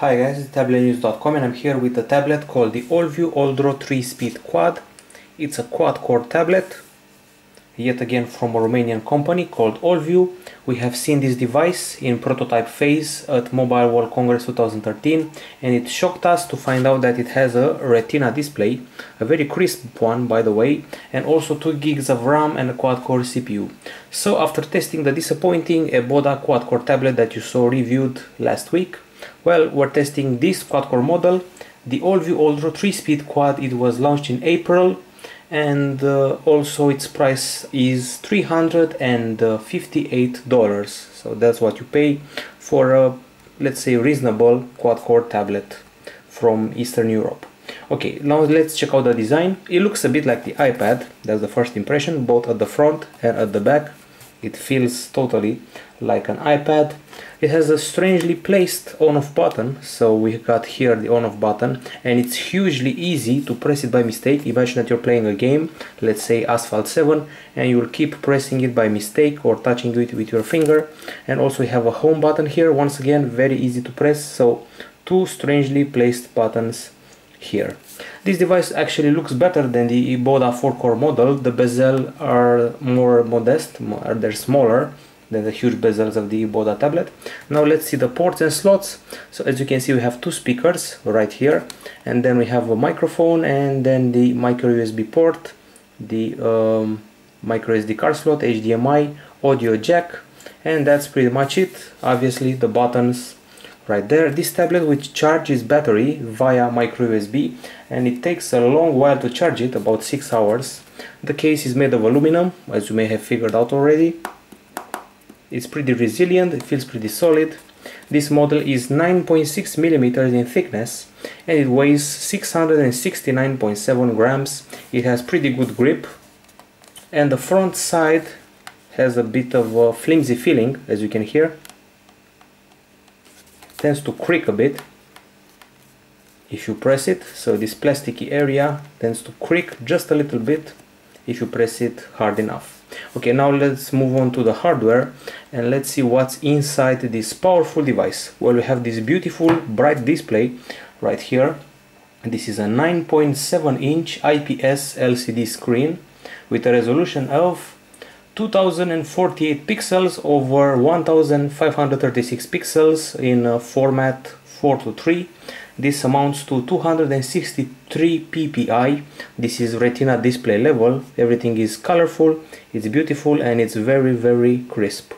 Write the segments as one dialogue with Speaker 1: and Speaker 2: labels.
Speaker 1: Hi guys, it's Tablet-News.com and I'm here with a tablet called the Allview Alldro 3-speed quad. It's a quad-core tablet, yet again from a Romanian company called Allview. We have seen this device in prototype phase at Mobile World Congress 2013 and it shocked us to find out that it has a Retina display, a very crisp one by the way, and also 2 gigs of RAM and a quad-core CPU. So after testing the disappointing Eboda quad-core tablet that you saw reviewed last week, well, we're testing this quad-core model, the Allview Alldro 3-speed quad. It was launched in April and also its price is $358. So that's what you pay for a, let's say, reasonable quad-core tablet from Eastern Europe. Okay, now let's check out the design. It looks a bit like the iPad, that's the first impression, both at the front and at the back. It feels totally like an iPad. It has a strangely placed on-off button, so we got here the on-off button, and it's hugely easy to press it by mistake. Imagine that you're playing a game, let's say Asphalt 7, and you will keep pressing it by mistake or touching it with your finger. And also we have a home button here, once again very easy to press, so 2 strangely placed buttons here. This device actually looks better than the Eboda 4-core model. The bezels are more modest, they're smaller than the huge bezels of the Eboda tablet. Now let's see the ports and slots. So as you can see, we have 2 speakers right here, and then we have a microphone, and then the micro USB port, the micro SD card slot, HDMI, audio jack, and that's pretty much it. Obviously the buttons right there. This tablet which charges battery via micro USB, and it takes a long while to charge it, about 6 hours. The case is made of aluminum, as you may have figured out already. It's pretty resilient, it feels pretty solid. This model is 9.6 millimeters in thickness and it weighs 669.7 grams. It has pretty good grip, and the front side has a bit of a flimsy feeling, as you can hear. Tends to creak a bit if you press it, so this plasticky area tends to creak just a little bit if you press it hard enough. Okay, now let's move on to the hardware and let's see what's inside this powerful device. Well, we have this beautiful bright display right here. This is a 9.7-inch IPS LCD screen with a resolution of 2048 pixels over 1536 pixels in format 4:3. This amounts to 263 ppi. This is Retina display level. Everything is colorful, it's beautiful, and it's very crisp.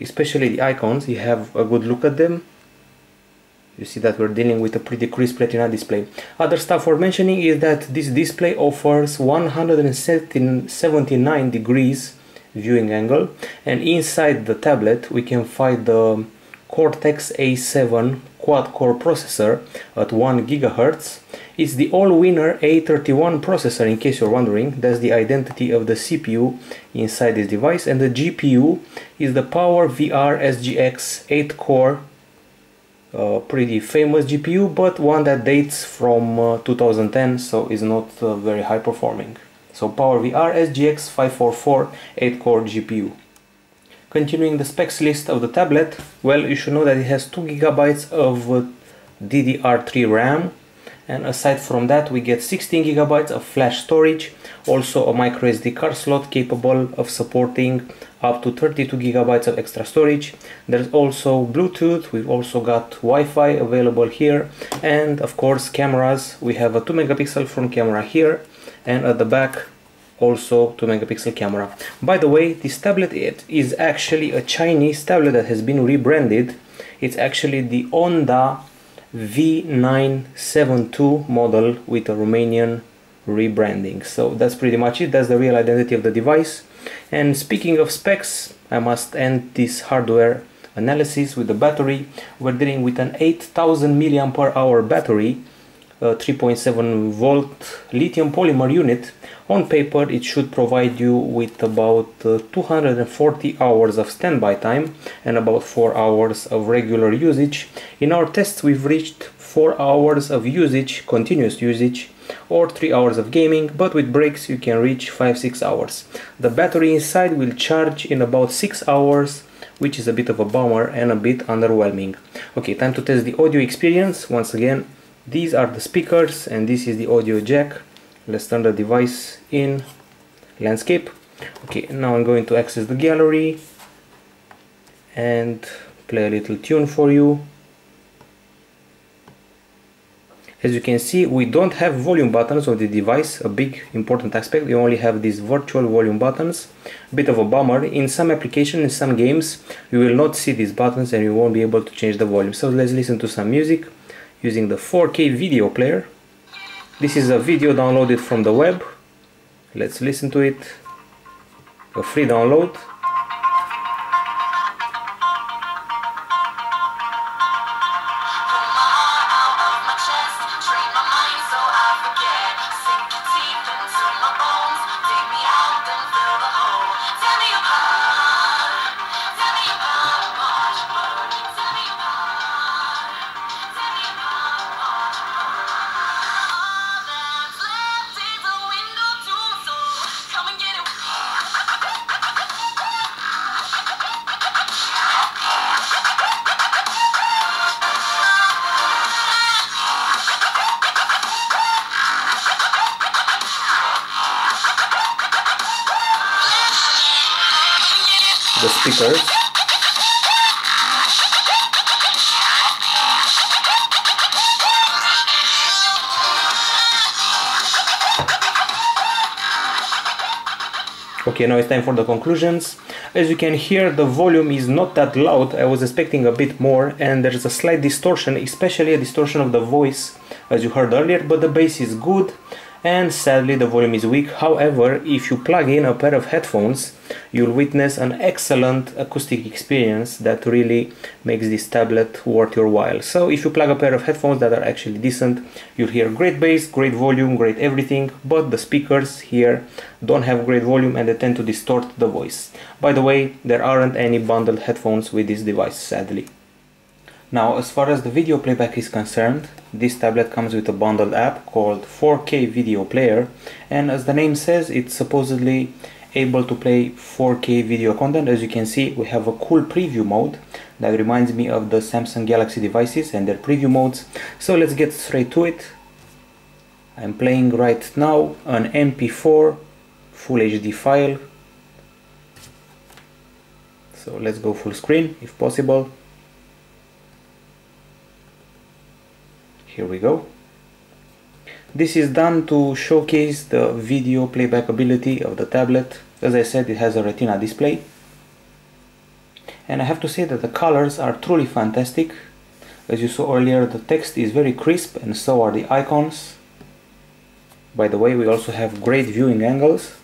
Speaker 1: Especially the icons, you have a good look at them. You see that we're dealing with a pretty crisp Retina display. Other stuff worth mentioning is that this display offers 179 degrees viewing angle, and inside the tablet we can find the Cortex A7 quad-core processor at 1 GHz. It's the all-winner A31 processor, in case you're wondering. That's the identity of the CPU inside this device, and the GPU is the Power VR SGX 8-core. Pretty famous GPU, but one that dates from 2010, so is not very high performing. So Power VR SGX 544 8-core GPU. Continuing the specs list of the tablet, well, you should know that it has 2 GB of DDR3 RAM, and aside from that we get 16 GB of flash storage, also a micro SD card slot capable of supporting up to 32 GB of extra storage. There's also Bluetooth, we've also got Wi-Fi available here, and of course cameras. We have a 2 megapixel front camera here, and at the back also 2 megapixel camera. By the way, this tablet is actually a Chinese tablet that has been rebranded. It's actually the Onda V972 model with a Romanian rebranding. So that's pretty much it. That's the real identity of the device. And speaking of specs, I must end this hardware analysis with the battery. We're dealing with an 8000 mAh battery, 3.7 volt lithium polymer unit. On paper it should provide you with about 240 hours of standby time and about 4 hours of regular usage. In our tests we've reached 4 hours of usage, continuous usage, or 3 hours of gaming, but with breaks you can reach 5-6 hours. The battery inside will charge in about 6 hours which is a bit of a bummer and a bit underwhelming. Okay, time to test the audio experience. Once again, these are the speakers and this is the audio jack. Let's turn the device in landscape. Okay, now I'm going to access the gallery and play a little tune for you. As you can see, we don't have volume buttons on the device, a big important aspect. We only have these virtual volume buttons. Bit of a bummer. In some applications, in some games, you will not see these buttons and you won't be able to change the volume. So let's listen to some music using the 4K video player. This is a video downloaded from the web. Let's listen to it. A free download. The speakers. Okay, now it's time for the conclusions. As you can hear, the volume is not that loud. I was expecting a bit more, and there's a slight distortion, especially a distortion of the voice, as you heard earlier, but the bass is good, and sadly the volume is weak. However, if you plug in a pair of headphones, you'll witness an excellent acoustic experience that really makes this tablet worth your while. So if you plug a pair of headphones that are actually decent, you'll hear great bass, great volume, great everything, but the speakers here don't have great volume and they tend to distort the voice. By the way, there aren't any bundled headphones with this device, sadly. Now, as far as the video playback is concerned, this tablet comes with a bundled app called 4K Video Player, and as the name says, it's supposedly able to play 4K video content. As you can see, we have a cool preview mode that reminds me of the Samsung Galaxy devices and their preview modes. So let's get straight to it. I'm playing right now an MP4 Full HD file. So let's go full screen if possible. Here we go. This is done to showcase the video playback ability of the tablet. As I said, it has a Retina display. And I have to say that the colors are truly fantastic. As you saw earlier, the text is very crisp and so are the icons. By the way, we also have great viewing angles.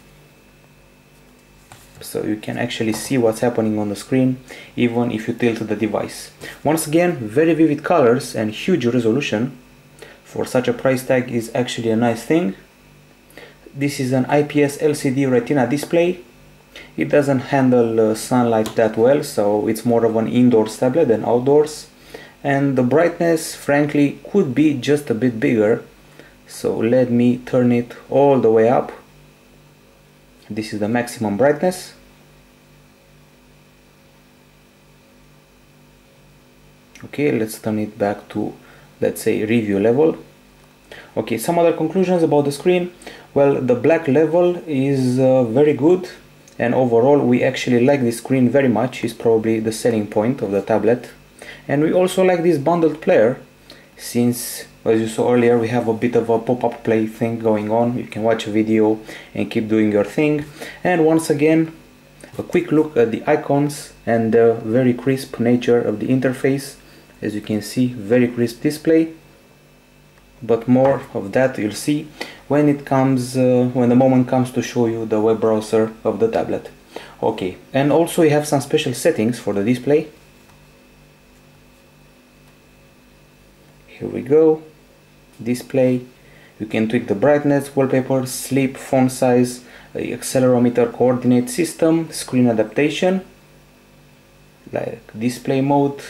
Speaker 1: So you can actually see what's happening on the screen even if you tilt the device. Once again, very vivid colors and huge resolution. For such a price tag is actually a nice thing. This is an IPS LCD Retina display. It doesn't handle sunlight that well, so it's more of an indoors tablet than outdoors. And the brightness, frankly, could be just a bit bigger. So let me turn it all the way up. This is the maximum brightness. Okay, let's turn it back to, let's say, review level. Okay, some other conclusions about the screen. Well, the black level is very good, and overall we actually like this screen very much. It's probably the selling point of the tablet. And we also like this bundled player, since, as you saw earlier, we have a bit of a pop-up play thing going on. You can watch a video and keep doing your thing. And once again, a quick look at the icons and the very crisp nature of the interface. As you can see, very crisp display, but more of that you'll see when it comes, when the moment comes to show you the web browser of the tablet. Okay, and also you have some special settings for the display. Here we go. Display. You can tweak the brightness, wallpaper, sleep, font size, accelerometer, coordinate system, screen adaptation, like display mode,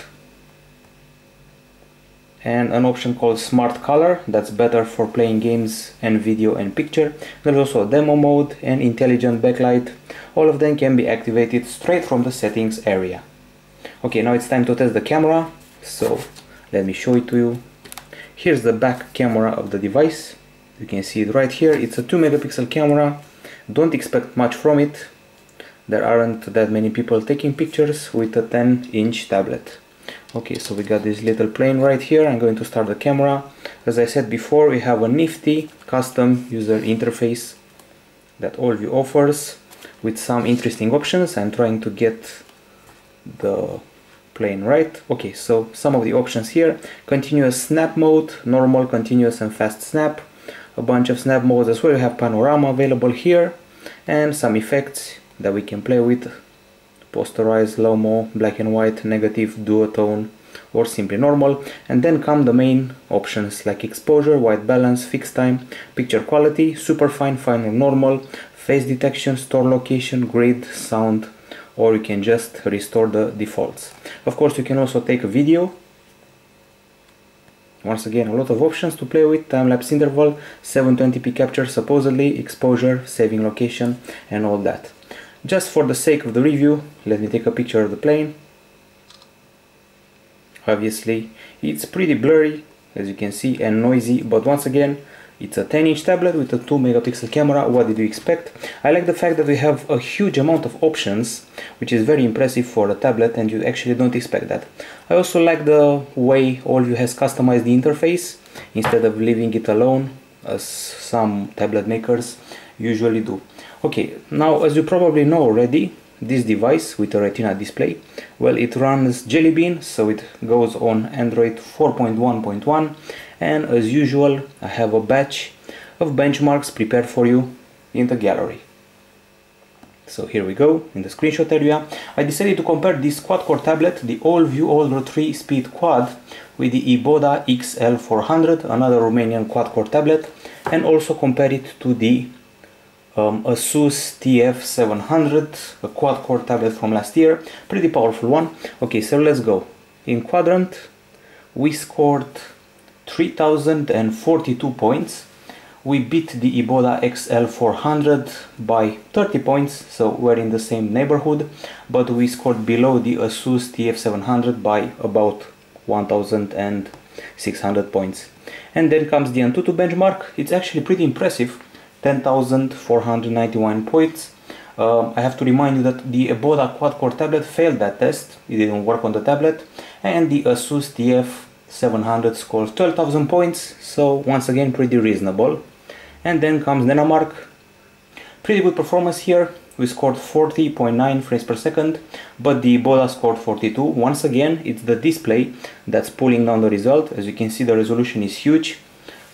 Speaker 1: and an option called smart color that's better for playing games and video and picture. There's also a demo mode and intelligent backlight. All of them can be activated straight from the settings area. Okay, now it's time to test the camera, so let me show it to you. Here's the back camera of the device. You can see it right here. It's a 2 megapixel camera. Don't expect much from it. There aren't that many people taking pictures with a 10-inch tablet. Okay, so we got this little plane right here. I'm going to start the camera. As I said before, we have a nifty custom user interface that Allview offers with some interesting options. I'm trying to get the plane right. Okay, so some of the options here: continuous snap mode, normal, continuous and fast snap, a bunch of snap modes as well. We have panorama available here and some effects that we can play with: posterize, slow-mo, black and white, negative, duotone, or simply normal. And then come the main options like exposure, white balance, fixed time, picture quality, superfine, fine or normal, face detection, store location, grid, sound, or you can just restore the defaults. Of course, you can also take a video. Once again, a lot of options to play with: time-lapse interval, 720p capture supposedly, exposure, saving location, and all that. Just for the sake of the review, let me take a picture of the plane. Obviously, it's pretty blurry, as you can see, and noisy, but once again, it's a 10-inch tablet with a 2 megapixel camera. What did you expect? I like the fact that we have a huge amount of options, which is very impressive for a tablet, and you actually don't expect that. I also like the way Allview has customized the interface instead of leaving it alone, as some tablet makers usually do. Okay, now as you probably know already, this device with a Retina display, well, it runs Jelly Bean, so it goes on Android 4.1.1, and as usual I have a batch of benchmarks prepared for you in the gallery. So here we go in the screenshot area. I decided to compare this quad-core tablet, the Allview Alldro 3-speed quad, with the Iboda XL400, another Romanian quad-core tablet, and also compare it to the Asus TF700, a quad-core tablet from last year, pretty powerful one. Okay, so let's go. In quadrant, we scored 3042 points. We beat the Iboda XL400 by 30 points, so we're in the same neighborhood, but we scored below the Asus TF700 by about 1600 points. And then comes the Antutu benchmark. It's actually pretty impressive. 10,491 points. I have to remind you that the Iboda quad-core tablet failed that test. It didn't work on the tablet. And the Asus TF700 scores 12,000 points. So once again, pretty reasonable. And then comes Nenamark. Pretty good performance here. We scored 40.9 frames per second, but the Iboda scored 42. Once again, it's the display that's pulling down the result. As you can see, the resolution is huge.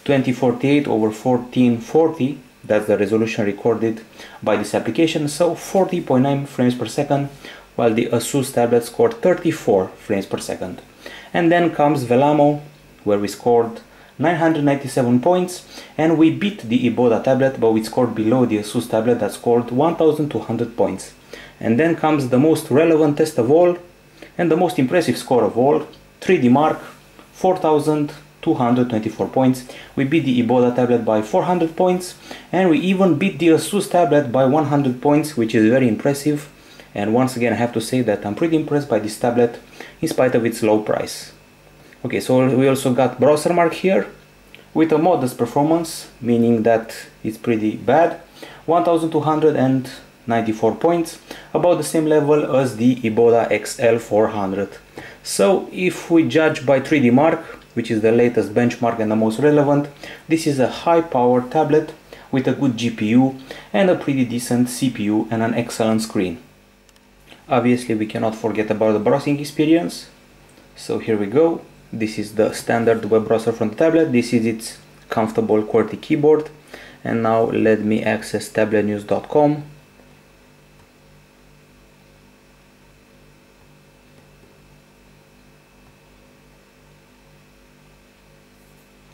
Speaker 1: 2048 over 1440. That's the resolution recorded by this application, so 40.9 frames per second, while the Asus tablet scored 34 frames per second. And then comes Velamo, where we scored 997 points, and we beat the Iboda tablet, but we scored below the Asus tablet that scored 1200 points. And then comes the most relevant test of all, and the most impressive score of all, 3D Mark, 4224 points. We beat the Iboda tablet by 400 points, and we even beat the Asus tablet by 100 points, which is very impressive. And once again, I have to say that I'm pretty impressed by this tablet in spite of its low price. Okay, so we also got Browser Mark here with a modest performance, meaning that it's pretty bad. 1294 points, about the same level as the Iboda XL400. So if we judge by 3D Mark, which is the latest benchmark and the most relevant, this is a high-powered tablet with a good GPU and a pretty decent CPU and an excellent screen. Obviously, we cannot forget about the browsing experience. So here we go. This is the standard web browser from the tablet. This is its comfortable QWERTY keyboard. And now let me access Tablet-News.com.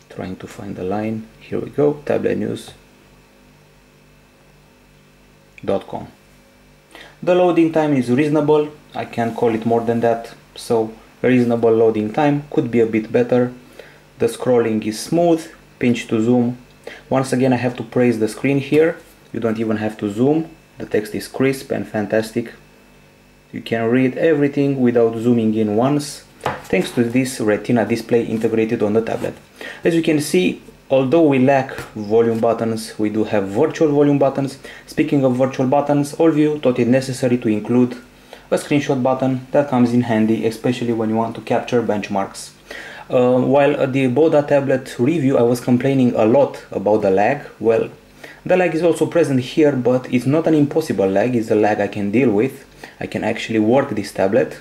Speaker 1: Trying to find the line. Here we go, Tablet-News.com. The loading time is reasonable. I can't call it more than that. So reasonable loading time, could be a bit better. The scrolling is smooth, pinch to zoom. Once again, I have to praise the screen here. You don't even have to zoom. The text is crisp and fantastic. You can read everything without zooming in once, thanks to this Retina display integrated on the tablet. As you can see, although we lack volume buttons, we do have virtual volume buttons. Speaking of virtual buttons, Allview thought it necessary to include a screenshot button that comes in handy, especially when you want to capture benchmarks. While at the Boda tablet review I was complaining a lot about the lag. Well, the lag is also present here, but it's not an impossible lag, it's a lag I can deal with. I can actually work this tablet,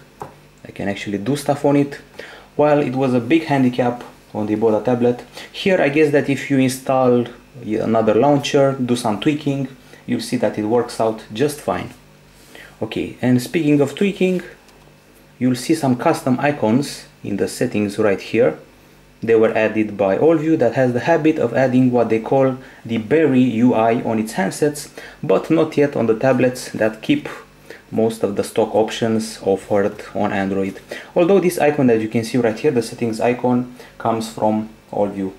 Speaker 1: I can actually do stuff on it, while it was a big handicap on the Boda tablet. Here I guess that if you install another launcher, do some tweaking, you'll see that it works out just fine. Okay, and speaking of tweaking, you'll see some custom icons in the settings right here. They were added by Allview, that has the habit of adding what they call the Berry UI on its handsets, but not yet on the tablets that keep most of the stock options offered on Android. Although this icon that you can see right here, the settings icon, comes from Allview.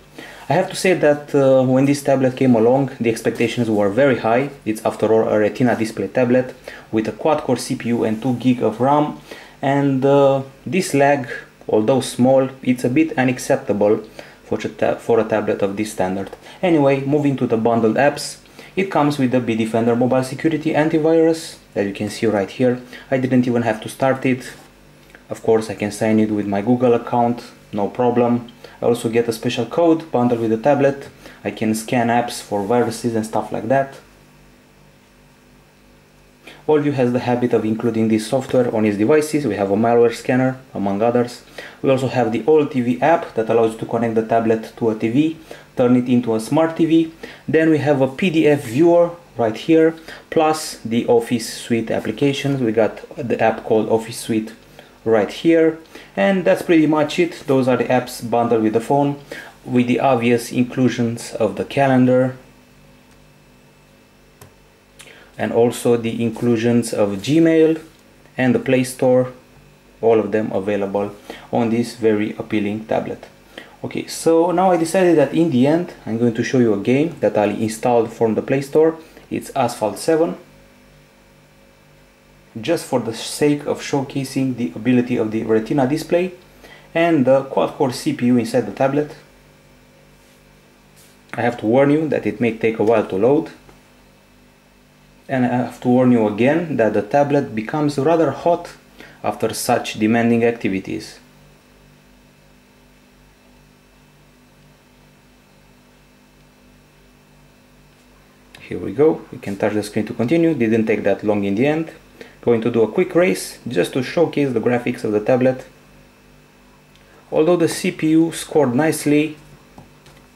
Speaker 1: I have to say that when this tablet came along, the expectations were very high. It's after all a Retina display tablet with a quad-core CPU and 2 GB of RAM, and this lag, although small, it's a bit unacceptable for a tablet of this standard. Anyway, moving to the bundled apps, it comes with the Bitdefender Mobile Security Antivirus that you can see right here. I didn't even have to start it. Of course, I can sign it with my Google account, no problem. I also get a special code bundled with the tablet. I can scan apps for viruses and stuff like that. Allview has the habit of including this software on its devices. We have a malware scanner, among others. We also have the All TV app that allows you to connect the tablet to a TV, turn it into a smart TV. Then we have a PDF viewer right here, plus the Office Suite applications. We got the app called Office Suite right here, and that's pretty much it. Those are the apps bundled with the phone, with the obvious inclusions of the calendar, and also the inclusions of Gmail and the Play Store, all of them available on this very appealing tablet. Okay, so now I decided that in the end I'm going to show you a game that I installed from the Play Store. It's Asphalt 7, just for the sake of showcasing the ability of the Retina display and the quad-core CPU inside the tablet. I have to warn you that it may take a while to load. And I have to warn you again that the tablet becomes rather hot after such demanding activities. Here we go, we can touch the screen to continue. Didn't take that long in the end. Going to do a quick race just to showcase the graphics of the tablet. Although the CPU scored nicely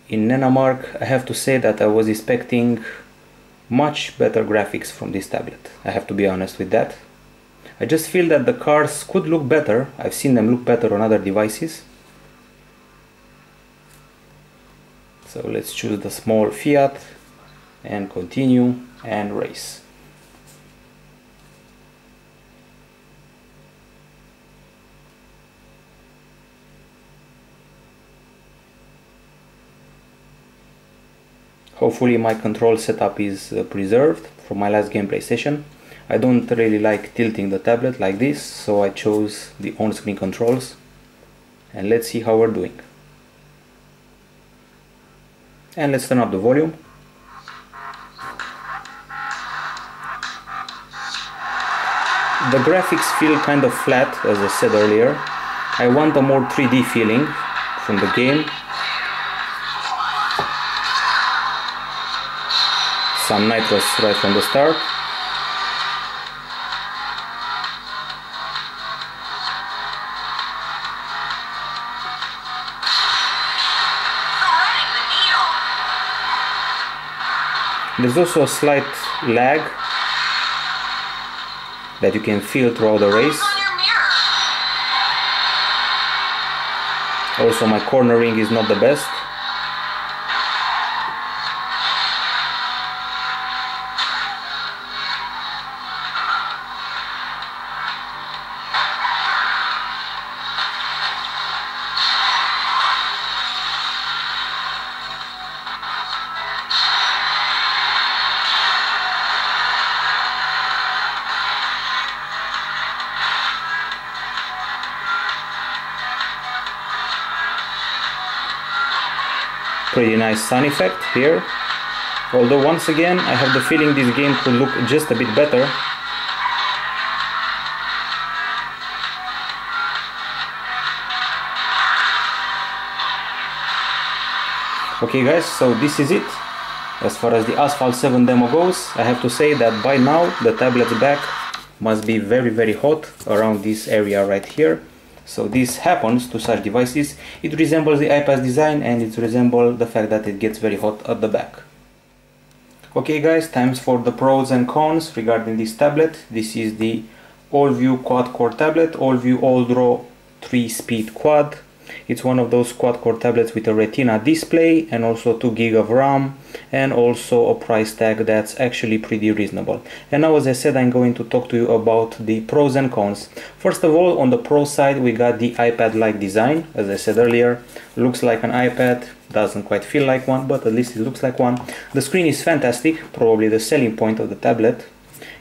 Speaker 1: in Nanomark, I have to say that I was expecting much better graphics from this tablet. I have to be honest with that. I just feel that the cars could look better. I've seen them look better on other devices. So let's choose the small Fiat and continue and race. Hopefully my control setup is preserved from my last gameplay session. I don't really like tilting the tablet like this, so I chose the on-screen controls. And let's see how we're doing. And let's turn up the volume. The graphics feel kind of flat, as I said earlier. I want a more 3D feeling from the game. Some nitrous right from the start. There's also a slight lag that you can feel throughout the race. Also, my cornering is not the best. pretty nice sound effect here. Although once again I have the feeling this game could look just a bit better. Okay guys, so this is it. As far as the Asphalt 7 demo goes, I have to say that by now the tablet's back must be very hot around this area right here. So this happens to such devices. It resembles the iPad's design and it resembles the fact that it gets very hot at the back. Okay guys, times for the pros and cons regarding this tablet. This is the Allview quad-core tablet, Allview Alldro 3-speed quad. It's one of those quad-core tablets with a Retina display and also 2 GB of RAM, and also a price tag that's actually pretty reasonable. And now, as I said, I'm going to talk to you about the pros and cons. First of all, on the pro side, we got the iPad-like design. As I said earlier, looks like an iPad, doesn't quite feel like one, but at least it looks like one. The screen is fantastic, probably the selling point of the tablet.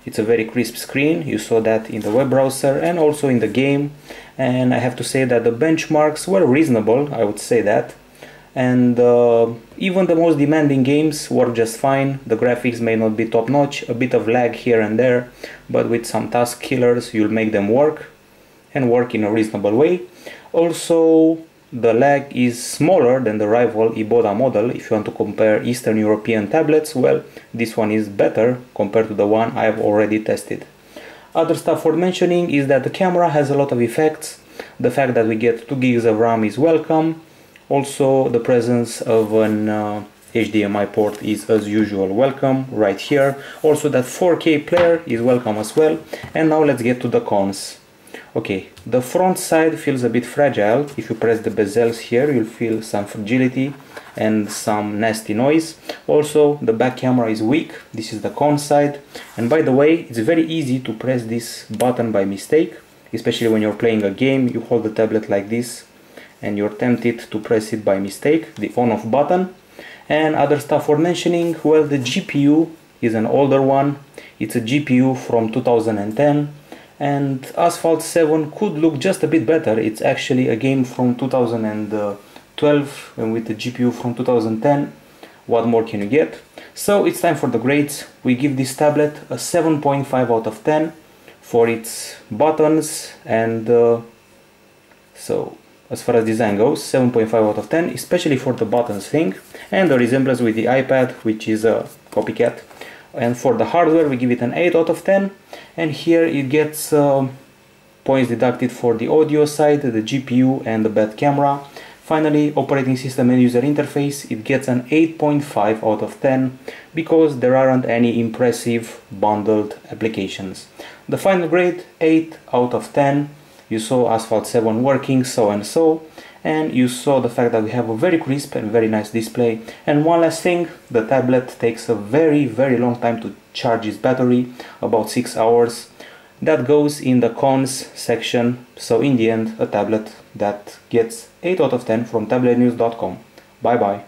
Speaker 1: It's a very crisp screen, you saw that in the web browser and also in the game. And I have to say that the benchmarks were reasonable, I would say that. And even the most demanding games work just fine. The graphics may not be top notch, a bit of lag here and there, but with some task killers you'll make them work, and work in a reasonable way. Also, the lag is smaller than the rival Iboda model. If you want to compare Eastern European tablets, well, this one is better compared to the one I've already tested. Other stuff worth mentioning is that the camera has a lot of effects. The fact that we get 2 GB of RAM is welcome. Also, the presence of an HDMI port is as usual welcome right here. Also, that 4K player is welcome as well. And now let's get to the cons. Okay, the front side feels a bit fragile. If you press the bezels here, you'll feel some fragility and some nasty noise. Also, the back camera is weak. This is the con side. And by the way, it's very easy to press this button by mistake, especially when you're playing a game. You hold the tablet like this and you're tempted to press it by mistake, the on-off button. And other stuff for mentioning, well, the GPU is an older one. It's a GPU from 2010. And Asphalt 7 could look just a bit better. It's actually a game from 2012 and with the GPU from 2010. What more can you get? So it's time for the grades. We give this tablet a 7.5 out of 10 for its buttons, and so as far as design goes, 7.5 out of 10, especially for the buttons thing and the resemblance with the iPad, which is a copycat. And for the hardware, we give it an 8 out of 10. And here it gets points deducted for the audio side, the GPU and the bad camera. Finally, operating system and user interface, it gets an 8.5 out of 10 because there aren't any impressive bundled applications. The final grade, 8 out of 10. You saw Asphalt 7 working so and so. And you saw the fact that we have a very crisp and very nice display. And one last thing, the tablet takes a very long time to charge its battery, about 6 hours. That goes in the cons section. So in the end, a tablet that gets 8 out of 10 from Tablet-News.com. Bye bye.